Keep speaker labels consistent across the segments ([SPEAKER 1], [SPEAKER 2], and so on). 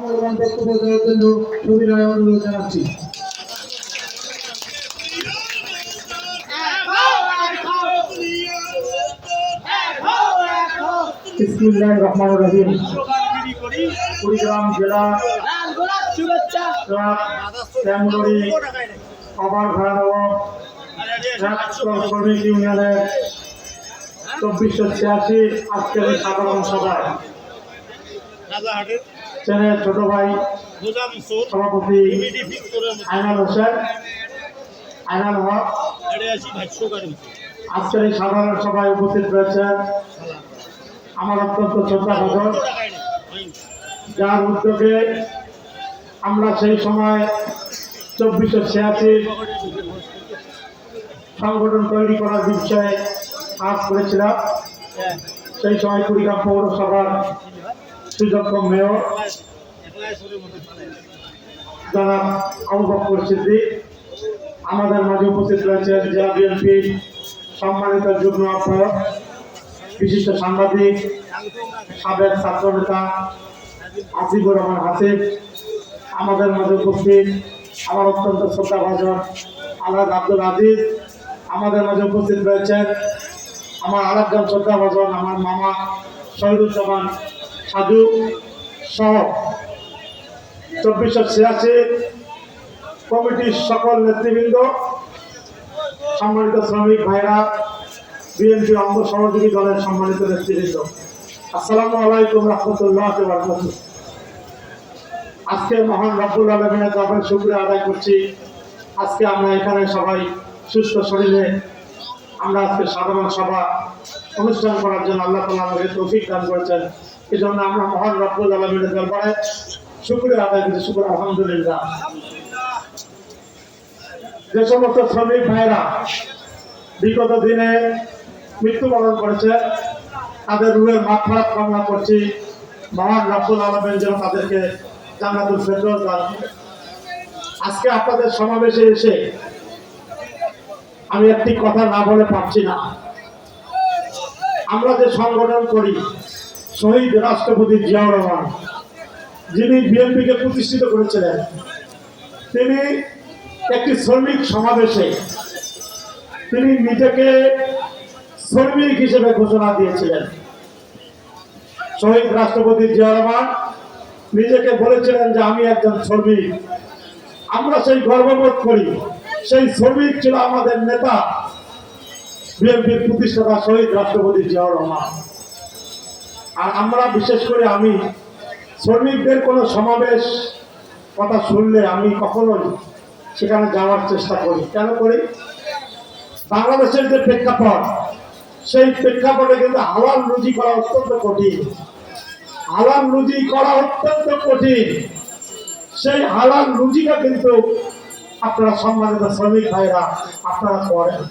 [SPEAKER 1] মূল্যবান বক্তব্য দেওয়ার জন্য সুবিনয় অনুরোধ জানাচ্ছি। বিসমিল্লাহির রহমানির রহিম। কুড়িগ্রাম জেলা শ্যামনগরী শ্রমিক ইউনিয়নের 2486 আজকের এই সাধারণ সভায় ছেলের ছোট ভাই সভাপতি আইনাল হোসেন আইনাল হক আজকের এই সাধারণ সভায় উপস্থিত রয়েছেন আমার অত্যন্ত শ্রদ্ধাভাজন, যার উদ্যোগে আমরা সেই সময় 2486 সংগঠন তৈরি করার বিষয়ে কাজ করেছিলাম। সেই সময় কুড়িগ্রাম পৌরসভার সুযোগ্য মেয়র জনাব আবু বকর সিদ্দিক, আমাদের মাঝে উপস্থিত রয়েছেন জেলা বিএনপির সম্মানিত যুগ্ম আহ্বায়ক, বিশিষ্ট সাংবাদিক, সাবেক ছাত্রনেতা আসিফুর রহমান হাসিফ, আমাদের মাঝে উপস্থিত আমার অত্যন্ত শ্রদ্ধাভাজন আলহাজ আব্দুল আজিজ, আমাদের মাঝে উপস্থিত রয়েছেন আমার আরেকজন শ্রদ্ধাভাজন আমার মামা শহীদুজ্জামান সাজু সহ 2486 কমিটির সকল নেতৃবৃন্দ, সম্মানিত শ্রমিক ভাইরা, বিএনপি অঙ্গ সহযোগী দলের সম্মানিত নেতৃবৃন্দ, আসসালামু আলাইকুম রহমতুল্লাহ ওয়া বারাকাতুহু। আজকে মহান রব্বুল আলামিনের দরবারে শুকরিয়া আদায় করছি। আজকে আমরা এখানে সবাই সুস্থ শরীরে আমরা আজকে সাধারণ সভা অনুষ্ঠান করার জন্য আল্লাহ তাআলা আমাদের তৌফিক দান করেছেন। এই জন্য আমরা মহান রব্বুল আলামিনের দরবারে শুকরিয়া আদায় করছি। শুকর আলহামদুলিল্লাহ। যে সমস্ত শ্রমিক ভাইরা বিগত দিনে মৃত্যুবরণ করেছে তাদের রুহের মাগফিরাত কামনা করছি। মহান রব্বুল আলামিন যেন তাদেরকে জান্নাতুল ফেরদৌস দান করেন। আজকে আপনাদের সমাবেশে এসে আমি একটি কথা না বলে পারছি না। আমরা যে সংগঠন করি, শহীদ রাষ্ট্রপতি জিয়াউর রহমান যিনি বিএনপিকে প্রতিষ্ঠিত করেছিলেন, তিনি একটি শ্রমিক সমাবেশে তিনি নিজেকে শ্রমিক হিসেবে ঘোষণা দিয়েছিলেন। শহীদ রাষ্ট্রপতি জিয়াউর রহমান নিজেকে বলেছিলেন যে আমি একজন শ্রমিক। আমরা সেই গর্ববোধ করি। সেই শ্রমিক ছিল আমাদের নেতা, বিএনপির প্রতিষ্ঠাতা শহীদ রাষ্ট্রপতি জিয়াউর রহমান। আর আমরা বিশেষ করে আমি শ্রমিকদের কোনো সমাবেশ কথা শুনলে আমি কখনোই সেখানে যাওয়ার চেষ্টা করি। কেন করি? বাংলাদেশের যে প্রেক্ষাপট, সেই প্রেক্ষাপটে কিন্তু হালাল রুজি করা অত্যন্ত কঠিন। হালাল রুজি করা অত্যন্ত কঠিন। সেই হালাল রুজিটা কিন্তু আপনারা সম্মানিত শ্রমিক ভাইরা আপনারা করেন।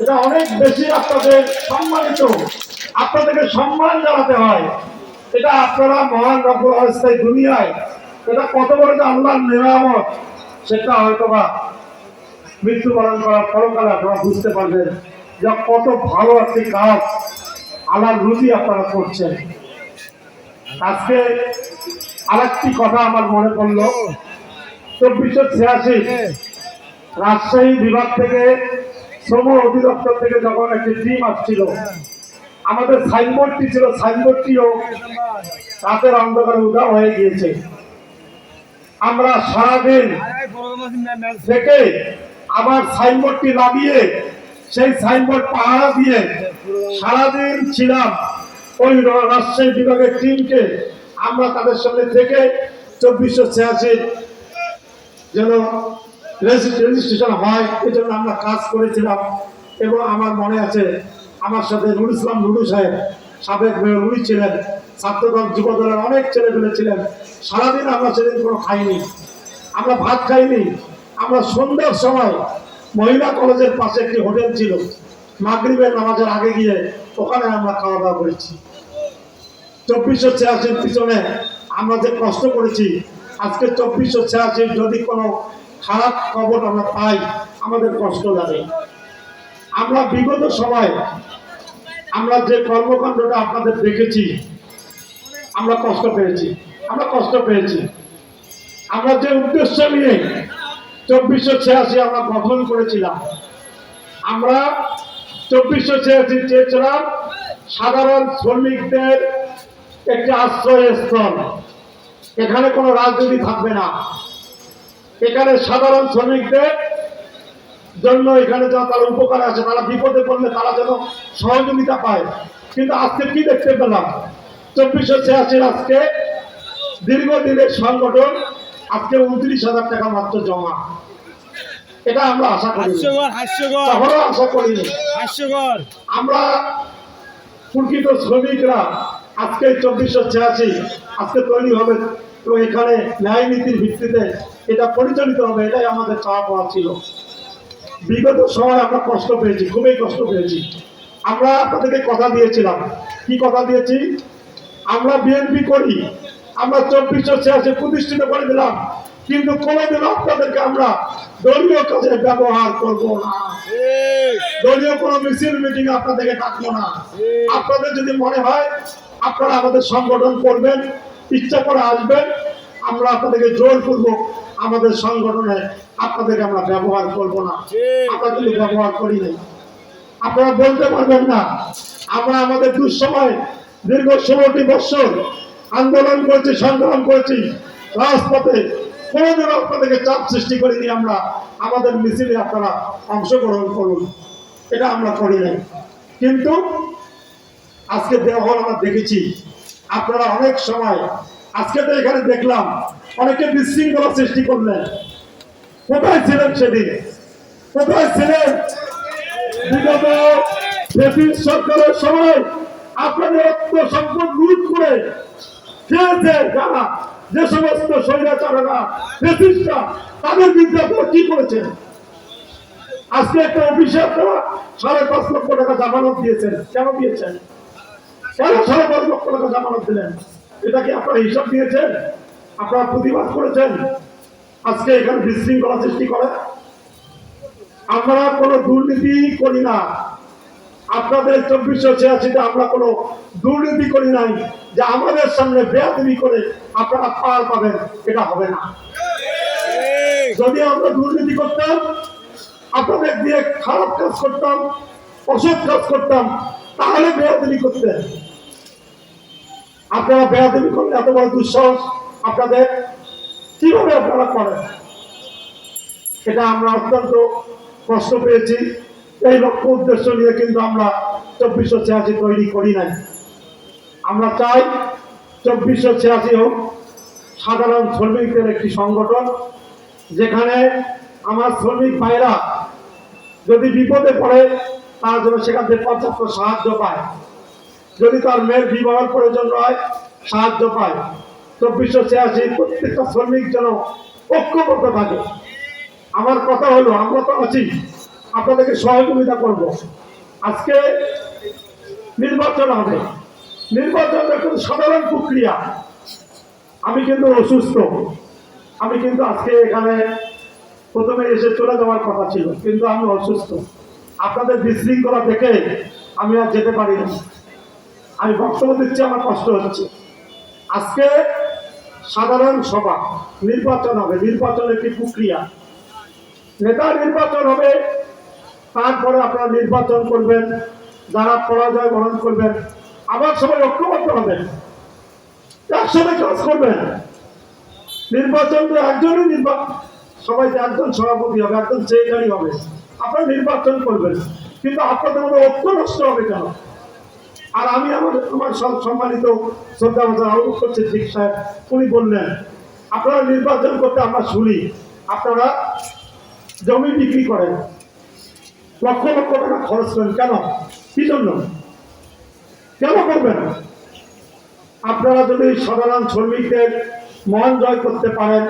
[SPEAKER 1] এটা অনেক বেশি আপনাদের সম্মানিত, আপনাদেরকে সম্মান জানাতে হয়। এটা আপনারা মহান রব্বুল অবস্থায় দুনিয়ায় এটা কত বড় যে আল্লাহর নেয়ামত, সেটা হয়তোবা মৃত্যুবরণ করার পরকালে আপনারা বুঝতে পারবেন যে কত ভালো একটি কাজ হালাল রুজি আপনারা করছেন। আজকে আরেকটি কথা আমার মনে পড়লো। 2486 রাজশাহী বিভাগ থেকে শ্রম অধিদপ্তর থেকে যখন একটি টিম আসছিল, আমাদের সাইনবোর্ডটি ছিল, সাইনবোর্ডটিও রাতের অন্ধকারে উধাও হয়ে গিয়েছে। আমরা সারাদিন থেকে আবার সাইনবোর্ডটি লাগিয়ে সেই সাইনবোর্ড পাহারা দিয়ে সারাদিন ছিলাম ওই রাজশাহী বিভাগের টিমকে। আমরা তাদের সঙ্গে থেকে 2486 যেন রেজিস্ট্রেশন হয় এই জন্য আমরা কাজ করেছিলাম। এবং আমার মনে আছে আমার সাথে নুরুল ইসলাম নুরু সাহেব, সাবেক মেয়র, উনি ছিলেন, ছাত্রদল যুবদলের অনেক ছেলেপেলে ছিলেন। সারাদিন আমরা সেদিন কোনো খাইনি, আমরা ভাত খাইনি। আমরা সন্ধ্যার সময় মহিলা কলেজের পাশে একটি হোটেল ছিল, মাগরিবের নামাজের আগে গিয়ে ওখানে আমরা খাওয়া দাওয়া করেছি। 2486 পিছনে আমরা যে কষ্ট করেছি, আজকে 2486 যদি কোনো খারাপ খবর আমরা পাই আমাদের কষ্ট লাগে। আমরা বিগত সময় আমরা যে কর্মকাণ্ডটা আপনাদের দেখেছি আমরা কষ্ট পেয়েছি। আমরা কষ্ট পেয়েছি। আমরা যে উদ্দেশ্য নিয়ে 2486 আমরা গঠন করেছিলাম, আমরা 2486 চেয়েছিলাম সাধারণ শ্রমিকদের একটি আশ্রয়স্থল। এখানে কোনো রাজনীতি থাকবে না, এখানে সাধারণ শ্রমিকদের জন্য এখানে যা তারা উপকার আছে, তারা বিপদে পড়লে তারা যেন সহযোগিতা পায়। কিন্তু আজকে কি দেখতে পেলাম, 2486 আজকে দীর্ঘদিনের সংগঠন আজকে 29,000 টাকা মাত্র জমা। এটা আমরা আশা করি, তখনও আশা করিনি। আমরা প্রকৃত শ্রমিকরা আজকে 2486 আজকে তৈরি হবে, তো এখানে ন্যায় নীতির ভিত্তিতে এটা পরিচালিত হবে, এটাই আমাদের চাওয়া পাওয়া ছিল। বিগত সময় আমরা কষ্ট পেয়েছি, খুবই কষ্ট পেয়েছি। আমরা আপনাদেরকে কথা দিয়েছিলাম, কি কথা দিয়েছি, আমরা বিএনপি করি, আমরা 2486 প্রতিষ্ঠিত করে দিলাম, কিন্তু কোনোদিন আপনাদেরকে আমরা দলীয় কাজে ব্যবহার করব না, দলীয় কোনো মিছিল মিটিং আপনাদেরকে ডাকবো না। আপনাদের যদি মনে হয় আপনারা আমাদের সংগঠন করবেন, ইচ্ছা করে আসবেন, আমরা আপনাদেরকে জোর করব আমাদের সংগঠনে, আপনাদেরকে আমরা ব্যবহার করব না। আমরা কিন্তু ব্যবহার করি নাই। আপনারা বলতে পারবেন না আমরা আমাদের দুঃসময় দীর্ঘ 16টি বছর আন্দোলন করেছি, সংগ্রাম করেছি রাজপথে, কোনোদিন আপনাদেরকে চাপ সৃষ্টি করিনি আমরা আমাদের মিছিলে আপনারা অংশগ্রহণ করুন, এটা আমরা করি নাই। কিন্তু আজকে যখন আমরা দেখেছি আপনারা অনেক সময়, আজকে তো এখানে দেখলাম অনেকে বিশৃঙ্খলা সৃষ্টি করলেন। কোথায় ছিলেন সেদিন? কোথায় ছিলেন বিগত ব্রিটিশ সরকারের সময়? আপনাদের অর্থ সম্পদ লুট করে খেয়েছে যারা, যে সমস্ত স্বৈরাচারেরা, ব্রিটিশরা, তাদের বিরুদ্ধে আপনারা কি করেছেন? আজকে একটা অফিসে আপনারা 5.5 লক্ষ টাকা জামানত দিয়েছেন। কেন দিয়েছেন? কেন 5.5 লক্ষ টাকা জামানত দিলেন? এটা কি আপনারা হিসাব দিয়েছেন? আপনারা প্রতিবাদ করেছেন? আজকে এখানে বিশৃঙ্খলা সৃষ্টি করে। আমরা কোনো দুর্নীতি করি না। আপনাদের 2486 আমরা কোনো দুর্নীতি করি নাই যে আমাদের সামনে বেয়াদবি করে আপনারা পার পাবেন, এটা হবে না। যদি আমরা দুর্নীতি করতাম, আপনাদের দিয়ে খারাপ কাজ করতাম, অসৎ কাজ করতাম, তাহলে বেয়াদবি করতেন। আপনারা বেয়াদবি করলে এত বড় দুঃসাহস আপনাদের, কিভাবে আপনারা করেন? এটা আমরা অত্যন্ত কষ্ট পেয়েছি। এই লক্ষ্য উদ্দেশ্য নিয়ে কিন্তু আমরা 2486 তৈরি করি নাই। আমরা চাই 2486 হোক সাধারণ শ্রমিকদের একটি সংগঠন, যেখানে আমার শ্রমিক ভাইরা যদি বিপদে পড়ে তার জন্য সেখান থেকে পর্যাপ্ত সাহায্য পায়, যদি তার মেয়ের বিবাহের প্রয়োজন হয় সাহায্য পায়। 2486 প্রত্যেকটা শ্রমিক যেন ঐক্যবদ্ধ থাকে। আমার কথা হলো, আমরা তো আছি, আপনাদেরকে সহযোগিতা করব। আজকে নির্বাচন হবে, নির্বাচন একটা সাধারণ প্রক্রিয়া। আমি কিন্তু অসুস্থ, আমি কিন্তু আজকে এখানে প্রথমে এসে চলে যাওয়ার কথা ছিল, কিন্তু আমি অসুস্থ। আপনাদের বিশৃঙ্খলা দেখে আমি আর যেতে পারি না। আমি বক্তব্য দিচ্ছি, আমার কষ্ট হচ্ছে। আজকে সাধারণ সভা, নির্বাচন হবে, নির্বাচন একটি প্রক্রিয়া, নেতা নির্বাচন হবে, তারপরে আপনারা নির্বাচন করবেন, যারা পরাজয় বরণ করবেন আবার সবাই ঐক্যবদ্ধ হবেন, একসাথে কাজ করবেন। নির্বাচন তো একজনই সবাই একজন সভাপতি হবে, একজন সেক্রেটারি হবে, আপনারা নির্বাচন করবেন, কিন্তু আপনাদের মধ্যে ঐক্য নষ্ট হবে কেন? আর আমি আমার সম্মানিত শ্রদ্ধা আবু বকর সিদ্দিক সাহেব, উনি বললেন আপনারা নির্বাচন করতে আমরা শুনি আপনারা জমি বিক্রি করেন, লক্ষ লক্ষ টাকা খরচ করেন, কেন? কি জন্য? কেন করবেন? আপনারা যদি সাধারণ শ্রমিকদের মন জয় করতে পারেন,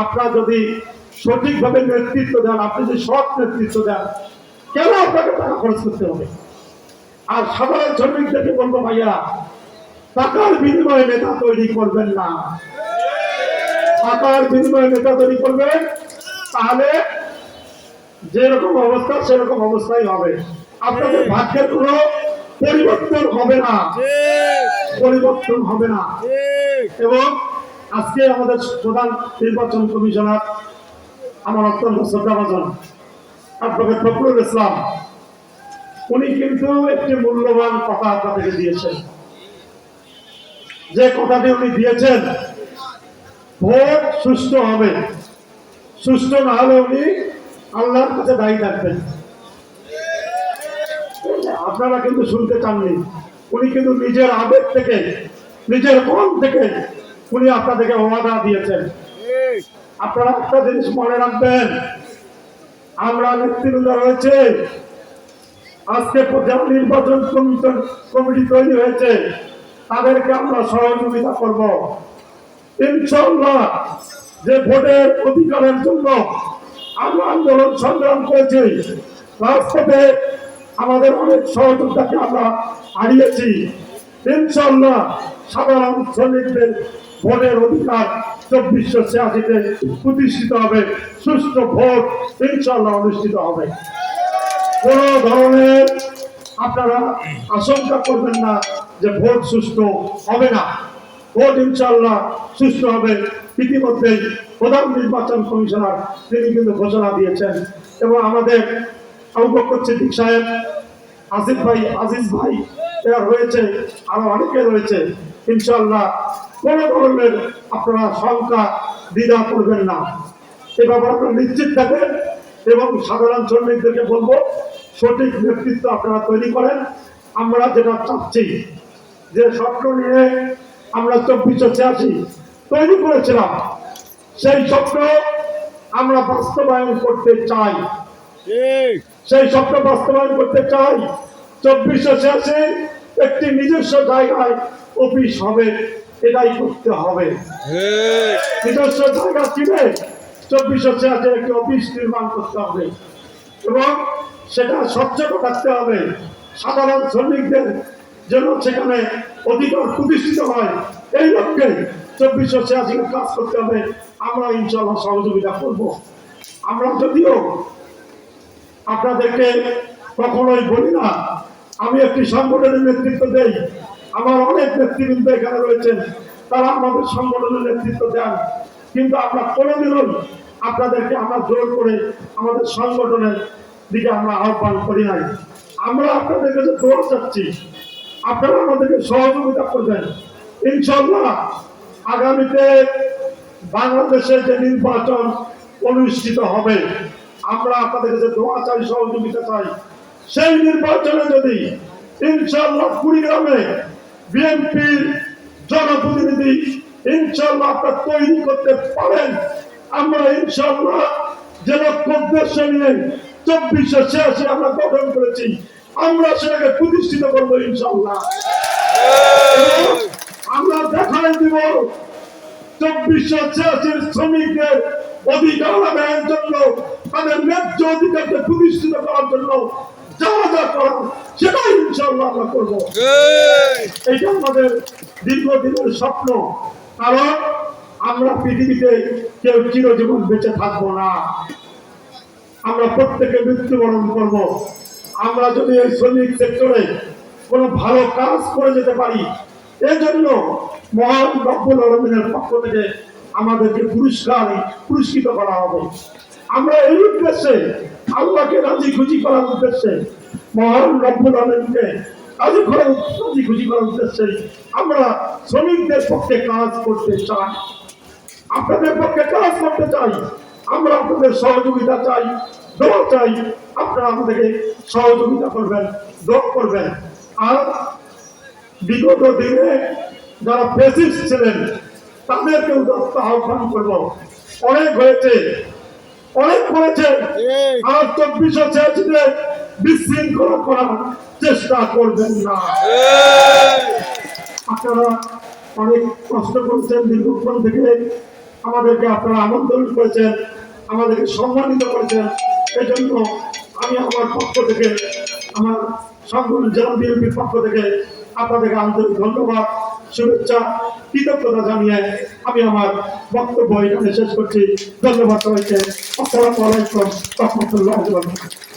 [SPEAKER 1] আপনারা যদি সঠিকভাবে নেতৃত্ব দেন, আপনি যদি সৎ নেতৃত্ব দেন, কেন আপনাকে টাকা খরচ করতে হবে? আর সাধারণ শ্রমিকদেরকে বলবো, ভাইয়া টাকার বিনিময়ে নেতা তৈরি করবেন না। টাকার বিনিময়ে নেতা তৈরি করবেন, তাহলে যেরকম অবস্থা সেরকম অবস্থাই হবে। আপনাদের ভাগ্যের কোনো পরিবর্তন হবে না, পরিবর্তন হবে না। এবং আজকে আমাদের প্রধান নির্বাচন কমিশনার আমার অত্যন্ত শ্রদ্ধাভাজন অ্যাডভোকেট ফখরুল ইসলাম, উনি কিন্তু একটি মূল্যবান কথা আপনাদেরকে দিয়েছেন। যে কথাটি উনি দিয়েছেন, ভোট সুষ্ঠু হবে, সুষ্ঠু না হলে উনি আল্লাহর কাছে দায়ী থাকবেন। আপনারা কিন্তু শুনতে চাননি, উনি কিন্তু নিজের আবেগ থেকে, নিজের মন থেকে উনি আপনাদেরকে ওয়াদা দিয়েছেন। আপনারা একটা জিনিস মনে রাখবেন, আমরা নেতৃবৃন্দ রয়েছে, আজকে যারা নির্বাচন কমিটি তৈরি হয়েছে তাদেরকে আমরা সহযোগিতা করব ইনশাআল্লাহ। যে ভোটের অধিকারের জন্য আমরা আন্দোলন সংগ্রাম করেছি, রাজপথে আমাদের অনেক সহযোগিতাকে আমরা হারিয়েছি। ইনশাআল্লাহ সাধারণ শ্রমিকদের ভোটের অধিকার 2486-তে প্রতিষ্ঠিত হবে, সুষ্ঠু ভোট ইনশাআল্লাহ অনুষ্ঠিত হবে। কোন ধরনের আপনারা আশঙ্কা করবেন না যে ভোট সুষ্ঠু হবে না, ভোট ইনশাআল্লাহ সুষ্ঠু হবে। ইতিমধ্যে প্রধান নির্বাচন কমিশনার তিনি কিন্তু ঘোষণা দিয়েছেন, এবং আমাদের আবু বকর সিদ্দিক সাহেব, আসিফ ভাই, আজিজ ভাই এরা রয়েছে, আরো অনেকে রয়েছে। ইনশাআল্লাহ কোন ধরনের আপনারা শঙ্কা দ্বিধা করবেন না, এ ব্যাপারে আপনারা নিশ্চিত থাকেন। এবং সাধারণ শ্রমিকদেরকে বলবো, সঠিক নেতৃত্ব আপনারা তৈরি করেন। আমরা যেটা চাচ্ছি, যে স্বপ্ন নিয়ে আমরা 2486 তৈরি করেছিলাম, সেই স্বপ্ন আমরা বাস্তবায়ন করতে চাই, সেই স্বপ্ন বাস্তবায়ন করতে চাই। 2486 একটি নিজস্ব জায়গায় অফিস হবে, এটাই করতে হবে। নিজস্ব জায়গা কিনে 2486 একটি অফিস নির্মাণ করতে হবে, এবং সেটা স্বচ্ছ রাখতে হবে। সাধারণ শ্রমিকদের যেন সেখানে অধিকার প্রতিষ্ঠিত হয়, এই লক্ষ্যে 2486 কাজ করতে হবে। আমরা ইনশাআল্লাহ সহযোগিতা করব। আমরা যদিও আপনাদেরকে কখনোই বলি না, আমি একটি সংগঠনের নেতৃত্ব দেই, আমার অনেক নেতৃবৃন্দ এখানে রয়েছেন, তারা আমাদের সংগঠনের নেতৃত্ব দেন, কিন্তু আমরা কোনোদিনই আপনাদেরকে আমরা জোর করে আমাদের সংগঠনের দিকে আমরা আহ্বান করি নাই। আমরা আপনাদের কাছে দোয়া চাচ্ছি, আপনারা আমাদেরকে সহযোগিতা করবেন। ইনশাআল্লাহ আগামীতে বাংলাদেশের যে নির্বাচন অনুষ্ঠিত হবে, আমরা আপনাদের কাছে দোয়া চাই, সহযোগিতা চাই। সেই নির্বাচনে যদি ইনশাআল্লাহ কুড়িগ্রামে বিএনপির জনপ্রতিনিধি ইনশাআল্লাহ আপনারা তৈরি করতে পারেন, আমরা ইনশাআল্লাহ যে লক্ষ্য উদ্দেশ্য নিয়ে 2486 আমরা গঠন করেছি, আমরা সেটাকে প্রতিষ্ঠিত করবো ইনশাআল্লাহ। আমরা দেখাই দিব 2486 শ্রমিকদের অধিকার আদায়ের জন্য, তাদের ন্যায্য অধিকারকে প্রতিষ্ঠিত করার জন্য যা যা করার সেটাই ইনশাআল্লাহ আমরা করবো। এটা আমাদের দীর্ঘদিনের স্বপ্ন, কারণ আমরা পৃথিবীতে কেউ চিরজীবন বেঁচে থাকবো না, আমরা প্রত্যেকে মৃত্যুবরণ করব। আমরা যদি এই শ্রমিক সেক্টরে কোনো ভালো কাজ করে যেতে পারি, এজন্য মহান রব্বুল আলামিনের পক্ষ থেকে আমাদেরকে পুরস্কৃত করা হবে। আমরা এই উদ্দেশ্যে, আল্লাহকে রাজি খুশি করার উদ্দেশ্যে, মহান রব্বুল আলামিনকে রাজি খুশি করার উদ্দেশ্যে আমরা শ্রমিকদের পক্ষে কাজ করতে চাই, আপনাদের পক্ষে কাজ করতে চাই। আমরা আপনাদের সহযোগিতা চাই, দোয়া চাই, আপনারা আমাদেরকে সহযোগিতা করবেন, দোয়া করবেন। আর বিগত দিনে যারা ফ্যাসিস্ট ছিলেন তাদেরকে উদাত্ত আহ্বান করব, অনেক হয়েছে, অনেক করেছে, আর 2486-তে বিশৃঙ্খলা করার চেষ্টা করবেন না। আপনারা অনেক কষ্ট করেছেন, দীর্ঘক্ষণ থেকে আমাদেরকে আপনারা আমন্ত্রণ করেছেন, আমাদেরকে সম্মানিত করেছেন। এই জন্য আমি আমার পক্ষ থেকে, আমার সংগঠন জেলা বিএনপির পক্ষ থেকে আপনাদেরকে আন্তরিক ধন্যবাদ, শুভেচ্ছা, কৃতজ্ঞতা জানিয়ে আমি আমার বক্তব্য এখানে শেষ করছি। ধন্যবাদ সবাইকে। আসসালামু আলাইকুম ওয়া রাহমাতুল্লাহি ওয়া বারাকাতুহু।